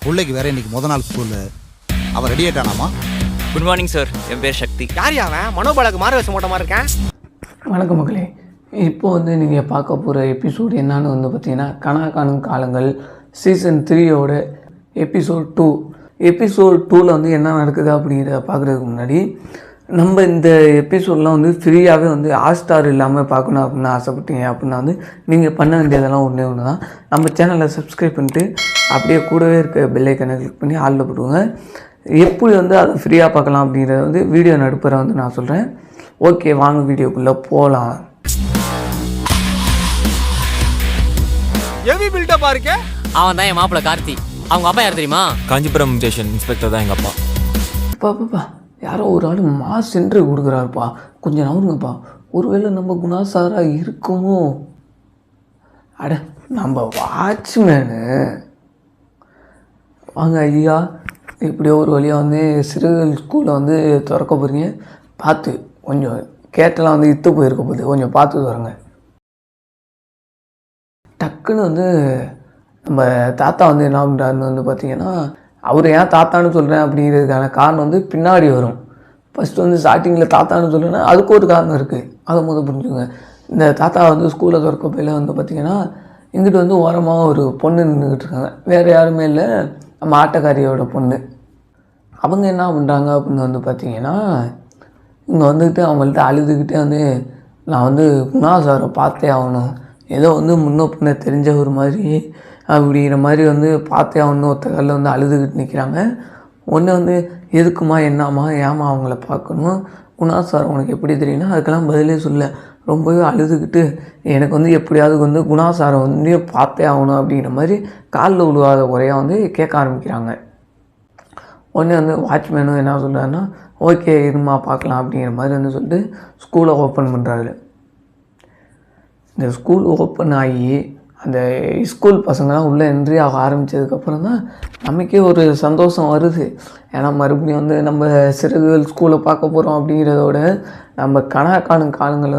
பிள்ளைக்கு வேற இன்னைக்கு முத நாள் ஸ்கூலு. அவன் ரெடி ஆயிட்டானாமா? குட் மார்னிங் சார், என் பேர் சக்தி. யார் அவன்? மனோபாலாக்கு மாறு வேஷம் போட்ட மாதிரி இருக்கேன். வணக்கம் மக்களே. இப்போ நீங்கள் பார்க்க போகிற எபிசோடு என்னான்னு பார்த்தீங்கன்னா கனா காணும் காலங்கள் சீசன் 3யோட எபிசோட் 2. எபிசோட் 2ல் என்ன நடக்குது அப்படிங்கிறத பார்க்குறதுக்கு முன்னாடி நம்ம இந்த எபிசோடெலாம் ஃப்ரீயாகவே ஹாட்ஸ்டார் இல்லாமல் பார்க்கணும் அப்படின்னு ஆசைப்பட்டீங்க அப்படின்னா நீங்கள் பண்ண வேண்டியதெல்லாம் ஒன்றே ஒன்று தான். நம்ம சேனலை சப்ஸ்கிரைப் பண்ணிட்டு அப்படியே கூடவே இருக்க பெல் ஐக்கனை கிளிக் பண்ணி ஆளில் போடுவோங்க. எப்படி அதை ஃப்ரீயாக பார்க்கலாம் அப்படிங்கிறத வீடியோ நடுப்புற நான் சொல்கிறேன். ஓகே, வாங்க வீடியோக்குள்ளே போகலாம். எவி பில்டப்பா இருக்க? அவன் தான் என் மாப்பிள்ள கார்த்தி. அவங்க அப்பா யார் தெரியுமா? காஞ்சிபுரம் ஸ்டேஷன் இன்ஸ்பெக்டர் தான் எங்கள் அப்பா. பாப்பா யாரோ ஒரு ஆள் மாஸ் சென்ட்ரு கொடுக்குறாருப்பா, கொஞ்சம் நவருங்கப்பா. ஒருவேளை நம்ம குணாசாராக இருக்குமோ? அட, நம்ம வாட்ச்மேனு. வாங்க ஐயா, இப்படியோ ஒரு வழியாக சிறுகள் ஸ்கூலை திறக்க போகிறீங்க. பார்த்து கொஞ்சம் கேட்டெல்லாம் இத்து போயிருக்க போகுது, கொஞ்சம் பார்த்து வரங்க. டக்குன்னு நம்ம தாத்தா என்ன பண்ணுறாருன்னு பார்த்தீங்கன்னா, அவர் ஏன் தாத்தான்னு சொல்கிறேன் அப்படிங்கிறதுக்கான காரணம் பின்னாடி வரும். ஃபஸ்ட்டு ஸ்டார்டிங்கில் தாத்தான்னு சொல்கிறேன்னா அதுக்கு ஒரு காரணம் இருக்குது, அதை புரிஞ்சுங்க. இந்த தாத்தா ஸ்கூலில் திறக்க போயில பார்த்திங்கன்னா இங்கிட்டு ஓரமாக ஒரு பொண்ணு நின்றுக்கிட்டு இருக்காங்க. வேறு யாருமே இல்லை, நம்ம ஆட்டக்காரியோட பொண்ணு. அவங்க என்ன பண்ணுறாங்க அப்படின்னு பார்த்திங்கன்னா, இங்கே அவங்கள்ட்ட அழுதுகிட்டே நான் குணாசாரை பார்த்தே ஆகணும், ஏதோ முன்ன பின்ன தெரிஞ்ச ஒரு மாதிரி அப்படிங்கிற மாதிரி பார்த்தே ஆகணும். ஒருத்த காலில் அழுதுகிட்டு நிற்கிறாங்க. ஒன்று எதுக்குமா என்னம்மா ஏமா அவங்கள பார்க்கணும், குணாசார் உனக்கு எப்படி தெரியும்னா அதுக்கெல்லாம் பதிலே சொல்ல, ரொம்பவே அழுதுகிட்டு எனக்கு எப்படியாவது குணாசாரை பார்த்தே ஆகணும் அப்படிங்கிற மாதிரி காலில் விழுவாத குறையாக கேட்க ஆரம்பிக்கிறாங்க. உடனே வாட்ச்மேனும் என்ன சொல்கிறாருன்னா, ஓகே இருமா பார்க்கலாம் அப்படிங்கிற மாதிரி சொல்லிட்டு ஸ்கூலை ஓப்பன் பண்ணுறாரு. இந்த ஸ்கூல் ஓப்பன் ஆகி அந்த ஸ்கூல் பசங்களாம் உள்ளே என்ட்ரி ஆக ஆரம்பித்ததுக்கப்புறம் தான் நமக்கே ஒரு சந்தோஷம் வருது. ஏன்னா மறுபடியும் நம்ம சிறுகுகள் ஸ்கூலை பார்க்க போகிறோம் அப்படிங்கிறதோட நம்ம கனா காணும் காலங்கள்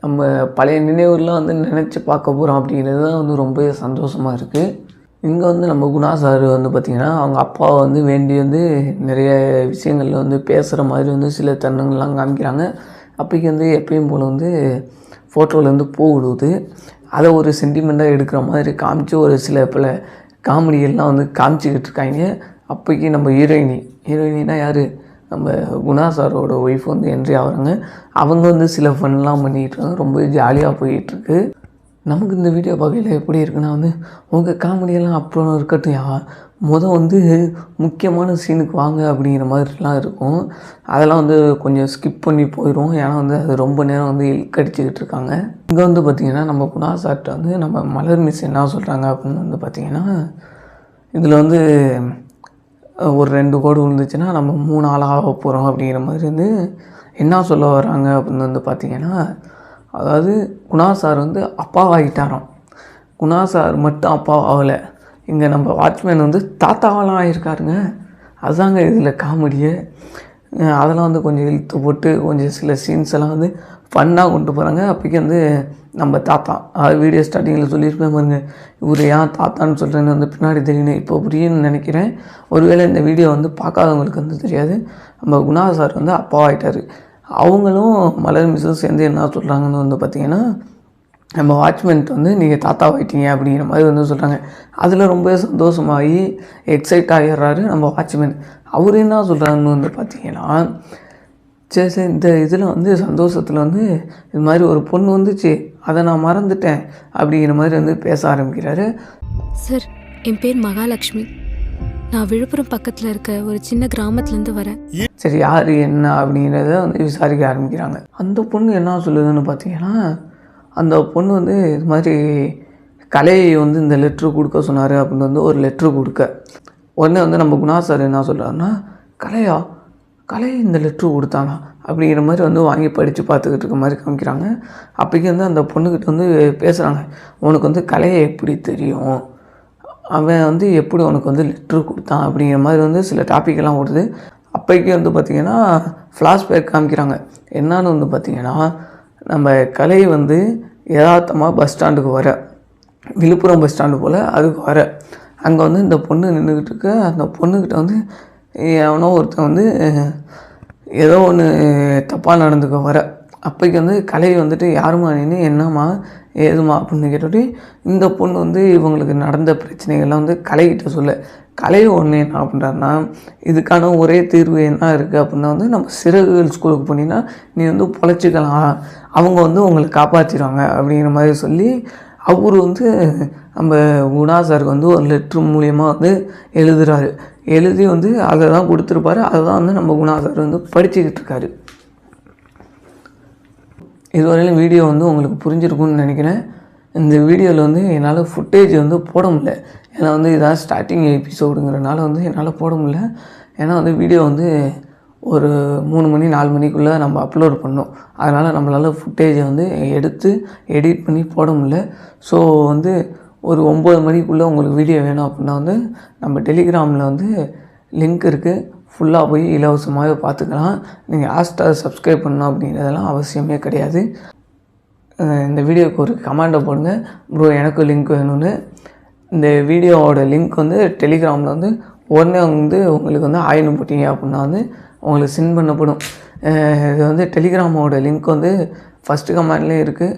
நம்ம பழைய நினைவுலாம் நினச்சி பார்க்க போகிறோம் அப்படிங்கிறது தான் ரொம்பவே சந்தோஷமாக இருக்குது. இங்கே நம்ம குணா சார் பார்த்திங்கன்னா அவங்க அப்பாவை வேண்டி நிறைய விஷயங்களில் பேசுகிற மாதிரி சில தருணங்கள்லாம் காமிக்கிறாங்க. அப்போக்கி எப்பயும் போல் ஃபோட்டோவில் பூ விடுவது, அதை ஒரு சென்டிமெண்ட்டாக எடுக்கிற மாதிரி காமிச்சு ஒரு சில பல காமெடிகள்லாம் காமிச்சிக்கிட்டு இருக்காங்க. அப்போக்கி நம்ம ஹீரோயினா யார், நம்ம குணா சாரோட ஒய்ஃப் என்ட்ரி ஆகிறாங்க. அவங்க சில ஃபன்லாம் பண்ணிகிட்டு இருக்காங்க, ரொம்ப ஜாலியாக போயிட்டுருக்கு. நமக்கு இந்த வீடியோ பார்க்கல எப்படி இருக்குன்னா உங்கள் காமெடியெல்லாம் அப்புறம் இருக்கட்டும், முக்கியமான சீனுக்கு வாங்க அப்படிங்கிற மாதிரிலாம் இருக்கும். அதெல்லாம் கொஞ்சம் ஸ்கிப் பண்ணி போயிடும். ஏன்னா அது ரொம்ப நேரம் இழுக்கடிச்சிக்கிட்டு இருக்காங்க. இங்கே பார்த்திங்கன்னா நம்ம குணா சார்ட்ட நம்ம மலர் மிஸ் என்ன சொல்கிறாங்க அப்படின்னு பார்த்திங்கன்னா, இதில் ஒரு 2 கோடு விழுந்துச்சுன்னா நம்ம 3 ஆளாக போகிறோம் அப்படிங்கிற மாதிரி என்ன சொல்ல வராங்க அப்படின்னு பார்த்திங்கன்னா, அதாவது குணா சார் அப்பாவாகிட்டாராம். குணா சார் மட்டும் அப்பா ஆகலை, இங்கே நம்ம வாட்ச்மேன் தாத்தாவெல்லாம் ஆகியிருக்காருங்க. அதுதாங்க இதில் காமெடியே. அதெல்லாம் கொஞ்சம் இழுத்து போட்டு கொஞ்சம் சில சீன்ஸ் எல்லாம் ஃபன்னாக கொண்டு போகிறாங்க. அப்போக்கி நம்ம தாத்தா, வீடியோ ஸ்டார்டிங்கில் சொல்லியிருப்பேன் பாருங்க, இவர் ஏன் தாத்தான்னு சொல்கிறேன்னு பின்னாடி தெரியணும், இப்போ புரியுன்னு நினைக்கிறேன். ஒருவேளை இந்த வீடியோ பார்க்காதவங்களுக்கு தெரியாது. நம்ம குணா சார் அப்பாவாகிட்டார். அவங்களும் மலர் மிஸ்ஸும் சேர்ந்து என்ன சொல்கிறாங்கன்னு பார்த்திங்கன்னா, நம்ம வாட்ச்மேன்ட்டு நீங்கள் தாத்தாவாயிட்டீங்க அப்படிங்கிற மாதிரி சொல்கிறாங்க. அதில் ரொம்ப சந்தோஷமாகி எக்ஸைட் ஆகிடுறாரு நம்ம வாட்ச்மேன். அவர் என்ன சொல்கிறாருன்னு பார்த்திங்கன்னா, சரி இந்த இதில் சந்தோஷத்தில் இது மாதிரி ஒரு பொண்ணு வந்துச்சு, அதை நான் மறந்துட்டேன் அப்படிங்கிற மாதிரி பேச ஆரம்பிக்கிறாரு. சார், என் பேர் மகாலட்சுமி. நான் விழுப்புரம் பக்கத்தில் இருக்க ஒரு சின்ன கிராமத்துலேருந்து வரேன். சரி, யார் என்ன அப்படிங்கிறத விசாரிக்க ஆரம்பிக்கிறாங்க. அந்த பொண்ணு என்ன சொல்லுதுன்னு பார்த்தீங்கன்னா, அந்த பொண்ணு இது மாதிரி கலையை இந்த லெட்ரு கொடுக்க சொன்னார் அப்படின்னு ஒரு லெட்ரு கொடுக்க, உடனே நம்ம குணா சார் என்ன சொல்கிறாருன்னா, கலை இந்த லெட்ரு கொடுத்தானா அப்படிங்கிற மாதிரி வாங்கி படித்து பார்த்துக்கிட்டு இருக்க மாதிரி காமிக்கிறாங்க. அப்போக்கி அந்த பொண்ணுக்கிட்ட பேசுகிறாங்க, உனக்கு கலையை எப்படி தெரியும், அவன் எப்படி உனக்கு லெட்ரு கொடுத்தான் அப்படிங்கிற மாதிரி சில டாப்பிக்கெல்லாம் ஓடுது. அப்போக்கி பார்த்திங்கன்னா ஃப்ளாஷ்பேக் காமிக்கிறாங்க. என்னான்னு பார்த்திங்கன்னா, நம்ம கலை யதார்த்தமாக பஸ் ஸ்டாண்டுக்கு வர, விழுப்புரம் பஸ் ஸ்டாண்டு போல் அதுக்கு வர, அங்கே வந்து இந்த பொண்ணு நின்றுக்கிட்டு இருக்கு. அந்த பொண்ணுக்கிட்ட வந்து எவனோ ஒருத்தன் வந்து ஏதோ ஒன்று தப்பாக நடந்துக்க வர. அப்போக்கு வந்து கலை வந்துட்டு யாருமா நின்று என்னம்மா ஏதுமா அப்படின்னு கேட்டுட்டு இந்த பொண்ணு வந்து இவங்களுக்கு நடந்த பிரச்சனைகள்லாம் வந்து கலைகிட்ட சொல்ல. கலை ஒன்று என்ன பண்ணுறாருன்னா, இதுக்கான ஒரே தீர்வு என்ன இருக்குது அப்படின்னா வந்து நம்ம சிறகுகள் ஸ்கூலுக்கு போனீங்கன்னா நீ வந்து பொழைச்சிக்கலாம், அவங்க வந்து உங்களை காப்பாற்றிடுவாங்க அப்படிங்கிற மாதிரி சொல்லி அவர் வந்து நம்ம குணா சாருக்கு வந்து ஒரு லெட்ரு மூலியமாக வந்து எழுதுகிறாரு. எழுதி வந்து அதை தான் கொடுத்துருப்பாரு. அதை தான் வந்து நம்ம குணா சார் வந்து படிச்சுக்கிட்டு இருக்காரு. இதுவரையிலும் வீடியோ வந்து உங்களுக்கு புரிஞ்சிருக்கும்னு நினைக்கிறேன். இந்த வீடியோவில் வந்து என்னால் ஃபுட்டேஜ் வந்து போட முடியல. ஏன்னா வந்து இதான் ஸ்டார்டிங் எபிசோடுங்கிறனால வந்து என்னால் போட முடியல. ஏன்னா வந்து வீடியோ வந்து ஒரு 3 மணி 4 மணிக்குள்ளே நம்ம அப்லோட் பண்ணோம். அதனால் நம்மளால் ஃபுட்டேஜை வந்து எடுத்து எடிட் பண்ணி போட முடியல. ஸோ வந்து ஒரு 9 மணிக்குள்ளே உங்களுக்கு வீடியோ வேணும் அப்படின்னா வந்து நம்ம டெலிகிராமில் வந்து லிங்க் இருக்குது. ஃபுல்லாக போய் இலவசமாகவே பார்த்துக்கலாம். நீங்கள் ஹாஸ்டார் சப்ஸ்கிரைப் பண்ணணும் அப்படிங்கிறதெல்லாம் அவசியமே கிடையாது. இந்த வீடியோவுக்கு ஒரு கமெண்டை போடுங்க, ப்ரோ எனக்கு லிங்க் வேணும்னு. இந்த வீடியோவோட லிங்க் வந்து டெலிகிராமில் வந்து உடனே வந்து உங்களுக்கு வந்து ஆயின்னு போட்டிங்க அப்படின்னா வந்து உங்களுக்கு சென்ட் பண்ணப்படும். இது வந்து டெலிகிராமோட லிங்க் வந்து ஃபஸ்ட்டு கமெண்ட்லேயும் இருக்குது.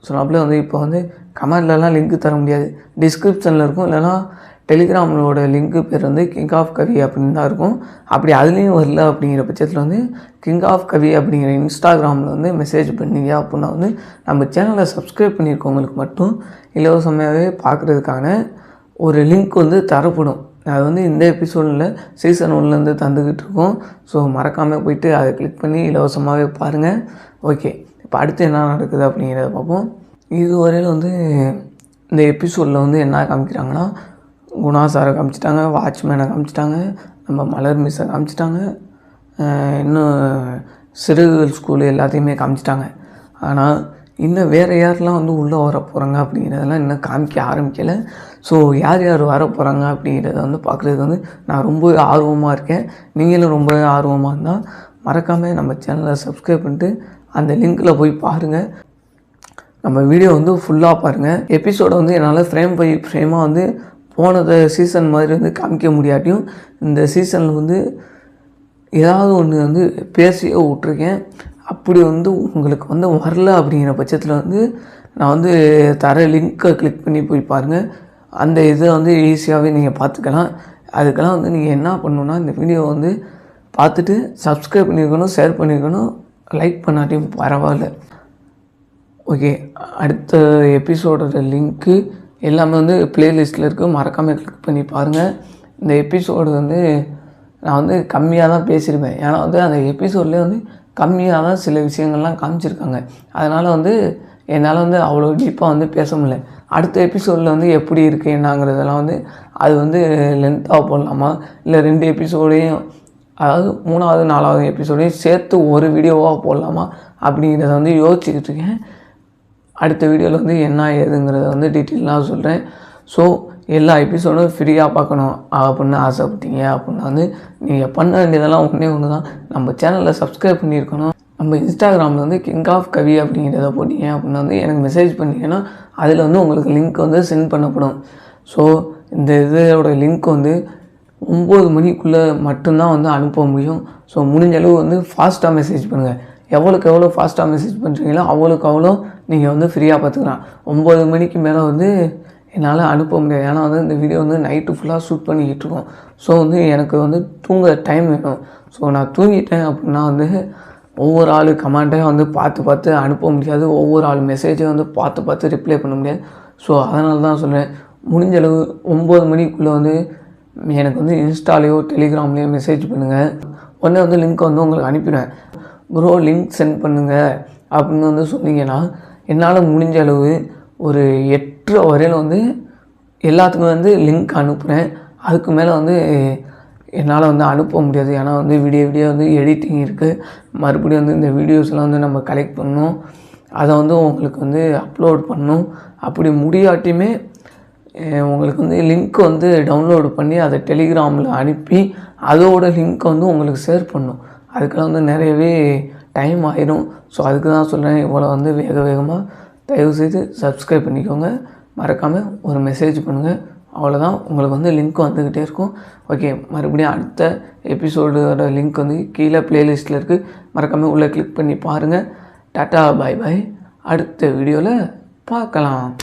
சொன்னாப்புல வந்து இப்போ வந்து கமெண்ட்லலாம் லிங்க் தர முடியாது, டிஸ்கிரிப்ஷனில் இருக்கும். இல்லைனா டெலிகிராமோட லிங்க்கு பேர் வந்து கிங் ஆஃப் கவி அப்படின்னு தான் இருக்கும். அப்படி அதுலேயும் வரல அப்படிங்கிற பட்சத்தில் வந்து கிங் ஆஃப் கவி அப்படிங்கிற இன்ஸ்டாகிராமில் வந்து மெசேஜ் பண்ணீங்க அப்படின்னா வந்து நம்ம சேனலை சப்ஸ்கிரைப் பண்ணியிருக்கவங்களுக்கு மட்டும் இலவசமாகவே பார்க்குறதுக்கான ஒரு லிங்க் வந்து தரப்படும். அது வந்து இந்த எபிசோடில் சீசன் 1லேருந்து தந்துக்கிட்டு இருக்கோம். ஸோ மறக்காமல் போயிட்டு அதை கிளிக் பண்ணி இலவசமாகவே பாருங்கள். ஓகே, இப்போ அடுத்து என்ன நடக்குது அப்படிங்கிறத பார்ப்போம். இதுவரையில் வந்து இந்த எபிசோடில் வந்து என்ன காமிக்கிறாங்கன்னா, குணா சாரை காமிச்சிட்டாங்க, வாட்ச்மேனை காமிச்சிட்டாங்க, நம்ம மலர் மிஸ்ஸை காமிச்சிட்டாங்க, இன்னும் சிறுகள் ஸ்கூலு எல்லாத்தையுமே காமிச்சிட்டாங்க. ஆனால் இன்னும் வேறு யாரெல்லாம் வந்து உள்ளே வர போகிறாங்க அப்படிங்கிறதெல்லாம் இன்னும் காமிக்க ஆரம்பிக்கலை. ஸோ யார் யார் வர போகிறாங்க அப்படிங்கிறத வந்து பார்க்குறதுக்கு வந்து நான் ரொம்ப ஆர்வமாக இருக்கேன். நீங்களும் ரொம்ப ஆர்வமாக இருந்தால் மறக்காமல் நம்ம சேனலை சப்ஸ்கிரைப் பண்ணிட்டு அந்த லிங்க்கில் போய் பாருங்கள். நம்ம வீடியோ வந்து ஃபுல்லாக பாருங்கள். எபிசோடை வந்து என்னால் ஃப்ரேம் பை ஃப்ரேமாக வந்து போனது சீசன் மாதிரி வந்து காமிக்க முடியாட்டியும் இந்த சீசனில் வந்து ஏதாவது ஒன்று வந்து பேசியே விட்ருக்கேன். அப்படி வந்து உங்களுக்கு வந்து வரல அப்படிங்கிற பட்சத்தில் வந்து நான் வந்து தர லிங்க்கை கிளிக் பண்ணி போய் பாருங்கள். அந்த இதை வந்து ஈஸியாகவே நீங்கள் பார்த்துக்கலாம். அதுக்கெல்லாம் வந்து நீங்கள் என்ன பண்ணணுன்னா, இந்த வீடியோ வந்து பார்த்துட்டு சப்ஸ்கிரைப் பண்ணியிருக்கணும், ஷேர் பண்ணியிருக்கணும், லைக் பண்ணாட்டியும் பரவாயில்ல. ஓகே, அடுத்த எபிசோடோட லிங்க்கு எல்லாமே வந்து ப்ளேலிஸ்ட்டில் இருக்குது. மறக்காமல் கிளிக் பண்ணி பாருங்கள். இந்த எபிசோடு வந்து நான் வந்து கம்மியாக தான் பேசியிருப்பேன். ஏன்னா வந்து அந்த எபிசோட்லேயே வந்து கம்மியாக தான் சில விஷயங்கள்லாம் காமிச்சிருக்காங்க. அதனால் வந்து என்னால் வந்து அவ்வளோ டீப்பாக வந்து பேச முடியல. அடுத்த எபிசோடில் வந்து எப்படி இருக்குது என்னங்கிறதெல்லாம் வந்து அது வந்து லென்த்தாக போடலாமா, இல்லை 2 எபிசோடையும், அதாவது 3வது 4வது எபிசோடையும் சேர்த்து ஒரு வீடியோவாக போடலாமா அப்படிங்கிறத வந்து யோசிச்சுக்கிட்டு இருக்கேன். அடுத்த வீடியோவில் வந்து என்ன ஏதுங்கிறத வந்து டீட்டெயிலாக சொல்கிறேன். ஸோ எல்லா எபிசோடும் ஃப்ரீயாக பார்க்கணும் அப்படின்னு ஆசைப்பட்டீங்க அப்படின்னா வந்து நீங்கள் பண்ண வேண்டியதெல்லாம் ஒன்று தான், நம்ம சேனலில் சப்ஸ்கிரைப் பண்ணியிருக்கணும். நம்ம இன்ஸ்டாகிராமில் வந்து கிங் ஆஃப் கவி அப்படிங்கிறத போட்டிங்க அப்படின்னா வந்து எனக்கு மெசேஜ் பண்ணிங்கன்னா அதில் வந்து உங்களுக்கு லிங்க் வந்து சென்ட் பண்ணப்படும். ஸோ இந்த இதோட லிங்க் வந்து 9 மணிக்குள்ளே மட்டும்தான் வந்து அனுப்ப முடியும். ஸோ முடிஞ்ச அளவு வந்து ஃபாஸ்ட்டாக மெசேஜ் பண்ணுங்கள். எவ்வளோக்கு எவ்வளோ ஃபாஸ்ட்டாக மெசேஜ் பண்ணுறீங்களோ அவ்வளோக்கு அவ்வளோ நீங்கள் வந்து ஃப்ரீயாக பார்த்துக்கலாம். 9 மணிக்கு மேலே வந்து என்னால் அனுப்ப முடியாது. ஏன்னா வந்து இந்த வீடியோ வந்து நைட்டு ஃபுல்லாக ஷூட் பண்ணிக்கிட்டு இருக்கோம். ஸோ வந்து எனக்கு வந்து தூங்க டைம் வேணும். ஸோ நான் தூங்கிட்டேன் அப்படின்னா வந்து ஒவ்வொரு ஆள் கமெண்ட்டையும் வந்து பார்த்து அனுப்ப முடியாது. ஒவ்வொரு ஆள் மெசேஜையும் வந்து பார்த்து ரிப்ளை பண்ண முடியாது. ஸோ அதனால தான் சொல்கிறேன், முடிஞ்ச அளவு 9 மணிக்குள்ளே வந்து எனக்கு வந்து இன்ஸ்டாலேயோ டெலிகிராம்லேயோ மெசேஜ் பண்ணுங்கள். உடனே வந்து லிங்க் வந்து உங்களுக்கு அனுப்பிடுவேன். ப்ரோ லிங்க் சென்ட் பண்ணுங்கள் அப்படின்னு வந்து சொன்னீங்கன்னா என்னால் முடிஞ்ச அளவு ஒரு 8 வரையில் வந்து எல்லாத்துக்கும் வந்து லிங்க் அனுப்புகிறேன். அதுக்கு மேலே வந்து என்னால் வந்து அனுப்ப முடியாது. ஏன்னா வந்து வீடியோ வந்து எடிட்டிங் இருக்குது. மறுபடியும் வந்து இந்த வீடியோஸ்லாம் வந்து நம்ம கலெக்ட் பண்ணணும், அதை வந்து உங்களுக்கு வந்து அப்லோட் பண்ணணும். அப்படி முடியாட்டியுமே உங்களுக்கு வந்து லிங்க் வந்து டவுன்லோடு பண்ணி அதை டெலிகிராமில் அனுப்பி அதோட லிங்க்கை வந்து உங்களுக்கு ஷேர் பண்ணணும். அதுக்கெல்லாம் வந்து நிறையவே டைம் ஆயிடும். ஸோ அதுக்கு தான் சொல்கிறேன், இவ்வளோ வந்து வேகமாக தயவுசெய்து சப்ஸ்கிரைப் பண்ணிக்கோங்க. மறக்காமல் ஒரு மெசேஜ் பண்ணுங்கள். அவ்வளோதான். உங்களுக்கு வந்து லிங்க் வந்துக்கிட்டே இருக்கும். ஓகே, மறுபடியும் அடுத்த எபிசோடோட லிங்க் வந்து கீழே ப்ளேலிஸ்ட்டில் இருக்குது. மறக்காமல் உள்ளே கிளிக் பண்ணி பாருங்கள். டாட்டா பாய் பாய். அடுத்த வீடியோவில் பார்க்கலாம்.